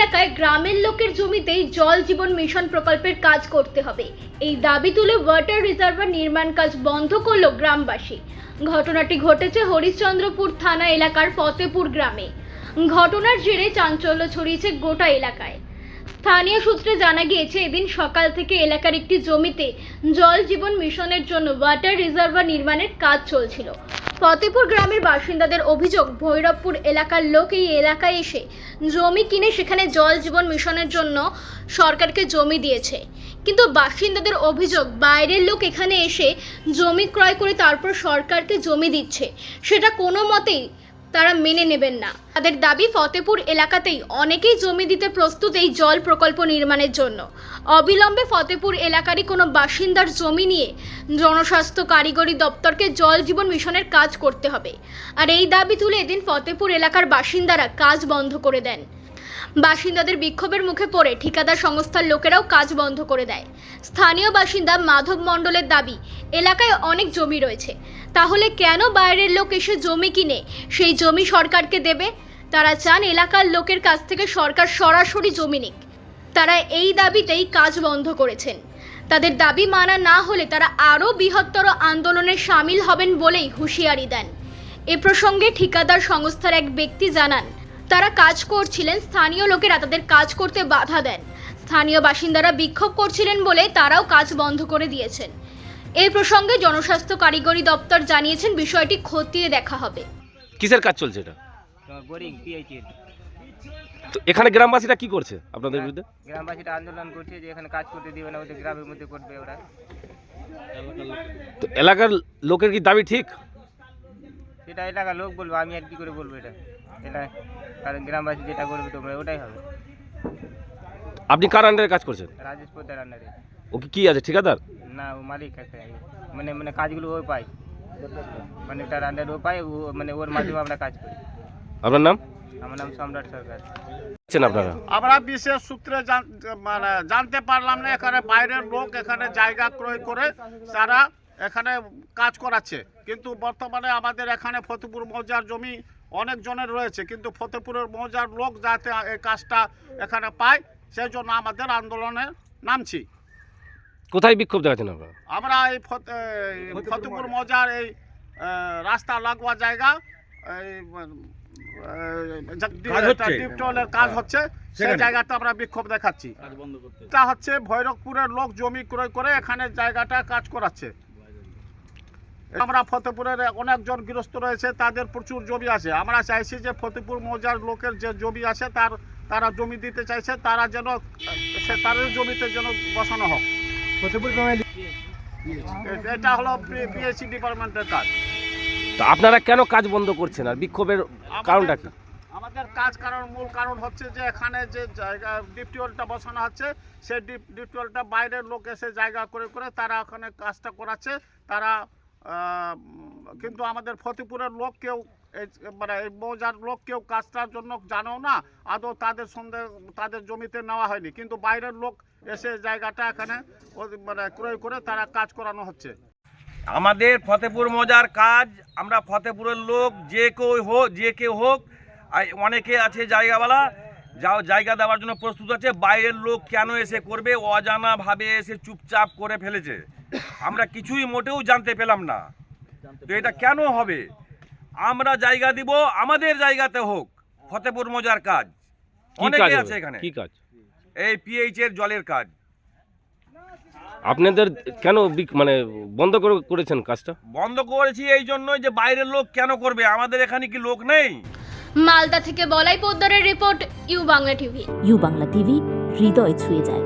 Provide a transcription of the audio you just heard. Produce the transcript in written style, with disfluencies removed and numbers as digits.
এলাকায় গ্রামের লোকের জমিতেই জল জীবন মিশন প্রকল্পের কাজ করতে হবে, এই দাবি তুলে ওয়াটার রিজার্ভার নির্মাণ কাজ বন্ধ করল গ্রামবাসী। ঘটনাটি ঘটেছে হরিশ্চন্দ্রপুর থানা এলাকার ফতেপুর গ্রামে। ঘটনার জেরে চাঞ্চল্য ছড়িয়েছে গোটা এলাকায়। স্থানীয় সূত্রে জানা গিয়েছে, এদিন সকাল থেকে এলাকার একটি জমিতে জল জীবন মিশনের জন্য ওয়াটার রিজার্ভার নির্মাণের কাজ চলছিল। ফতেপুর গ্রামের বাসিন্দাদের অভিযোগ, ভৈরবপুর এলাকার লোক এই এলাকায় এসে জমি কিনে সেখানে জল জীবন মিশনের জন্য সরকারকে জমি দিয়েছে। কিন্তু বাসিন্দাদের অভিযোগ, বাইরের লোক এখানে এসে জমি ক্রয় করে তারপর সরকারকে জমি দিচ্ছে, সেটা কোনো মতেই তারা মেনে নেবেন না। তাদের দাবি, ফতেপুর এলাকাতেই অনেকেই জমি দিতে প্রস্তুত এই জল প্রকল্প নির্মাণের জন্য। অবিলম্বে ফতেপুর এলাকারই কোনো বাসিন্দার জমি নিয়ে জনস্বাস্থ্য কারিগরি দপ্তরকে জল জীবন মিশনের কাজ করতে হবে। আর এই দাবি তুলে এদিন ফতেপুর এলাকার বাসিন্দারা কাজ বন্ধ করে দেন। বাসিন্দাদের বিক্ষোভের মুখে পড়ে ঠিকাদার সংস্থার লোকেরাও কাজ বন্ধ করে দেয়। স্থানীয় বাসিন্দা মাধব মণ্ডলের দাবি, এলাকায় অনেক জমি রয়েছে, তাহলে কেন বাইরের লোক এসে জমি কিনে সেই জমি সরকারকে দেবে? তারা চান এলাকার লোকের কাছ থেকে সরকার সরাসরি জমি নিক। তারা এই দাবিতেই কাজ বন্ধ করেছেন। তাদের দাবি মানা না হলে তারা আরও বৃহত্তর আন্দোলনে সামিল হবেন বলেই হুঁশিয়ারি দেন। এ প্রসঙ্গে ঠিকাদার সংস্থার এক ব্যক্তি জানান, তারা কাজ করছিলেন, স্থানীয় লোকেরা তাদের কাজ করতে বাধা দেন। স্থানীয় বাসিন্দারা বিক্ষোভ করছিলেন বলে তারাও কাজ বন্ধ করে দিয়েছেন। এই প্রসঙ্গে জনস্বাস্থ্য কারিগরি দপ্তর জানিয়েছেন, বিষয়টি খতিয়ে দেখা হবে। কিসের কাজ চলছে এটা? Boring PHE. তো এখানে গ্রামবাসীরা কি করছে আপনাদের বিরুদ্ধে? গ্রামবাসীরা আন্দোলন করছে যে এখানে কাজ করতে দিবে না, ওদের গ্রামের মধ্যে করবে ওরা। তো এলাকার লোকের কি দাবি ঠিক? সেটা এলাকার লোক বলবো, আমি আর কি করে বলবো এটা। এটা কারণ গ্রামবাসী যেটা করবে তোমরা ওটাই হবে। আপনি কার আন্ডারে কাজ করছেন? রাজেশ পোদ্দার আন্ডারে। ও কি আছে, ঠিকাদার? না, ও মালিক একটা, মানে কাজগুলো ও পায়, মানে তার আন্ডারে ও পায়, ও মানে ওর মাধ্যমে আমরা কাজ করি। আপনার নাম? আমার নাম সম্রাট সরকার। আপনারা? আমরা বিশেষ সূত্রে মানে জানতে পারলাম না, এখানে বাইরের লোক এখানে জায়গা ক্রয় করে তারা এখানে কাজ করাচ্ছে। কিন্তু বর্তমানে আমাদের এখানে ফতেপুর মৌজার জমি অনেক জনের রয়েছে, কিন্তু ফতেপুরের মৌজার লোক যাতে এই কাজটা এখানে পায়, সেই জন্য আমাদের আন্দোলনে নামছি। কোথায় বিক্ষোভ দেখাচ্ছেন আপনারা? আমরা এই ফতেপুর মৌজার এই রাস্তা লাগোয়া জায়গা, ডিপটলের কাজ হচ্ছে, সেই জায়গাটা আমরা বিক্ষোভ দেখাচ্ছি। এটা হচ্ছে ভৈরবপুরের লোক জমি ক্রয় করে এখানে জায়গাটা কাজ করাচ্ছে। আমরা ফতেপুরের অনেকজন গৃহস্থ রয়েছে, তাদের প্রচুর জমি আছে। আমরা চাইছি যে ফতেপুর মৌজার লোকের যে জমি আছে তারা জমি দিতে চাইছে, তারা যেন তাদের জমিতে যেন বসানো হোক। এটা হলো পিএইচি ডিপার্টমেন্টের কাজ। তো আপনারা কেন কাজ বন্ধ করছেন আর বিক্ষোভের কারণটা কি? আমাদের মূল কারণ হচ্ছে যে এখানে যে জায়গা ডিপটিউবটা বসানো হচ্ছে, সেই ডিপটিউবটা বাইরের লোক এসে জায়গা করে করে তারা ওখানে কাজটা করাচ্ছে। তারা কিন্তু আমাদের ফতেপুরের লোক কেউ মানে এই মৌজার লোক কেউ কাজটার জন্য জানেও না, আদৌ তাদের সঙ্গে তাদের জমিতে নেওয়া হয়নি, কিন্তু বাইরের লোক এসে জায়গাটা এখানে মানে ক্রয় করে তারা কাজ করানো হচ্ছে। আমাদের ফতেপুর মৌজার কাজ, আমরা ফতেপুরের লোক যে কেউ হোক, অনেকে আছে জায়গাওয়ালা, যাও জায়গা দেওয়ার জন্য প্রস্তুত আছে। বাইরের লোক কেন এসে করবে? অজানাভাবে এসে চুপচাপ করে ফেলেছে, আমরা কিছুই মোটেও জানতে পেলাম না। তো এটা কেন হবে? আমরা জায়গা দিব, আমাদের জায়গাতে হোক। ফতেপুর মৌজার কাজ অনেকে আছে এখানে। কি কাজ? এই পিএইচ এর জলের কাজ। আপনাদের কেন মানে বন্ধ করেছেন কাজটা? বন্ধ করেছি এই জন্যই যে বাইরের লোক কেন করবে, আমাদের এখানে কি লোক নেই? মালদা থেকে বলাই পোদ্দারের report, U Bangla TV. U Bangla TV, হৃদয় ছুঁয়ে যায়।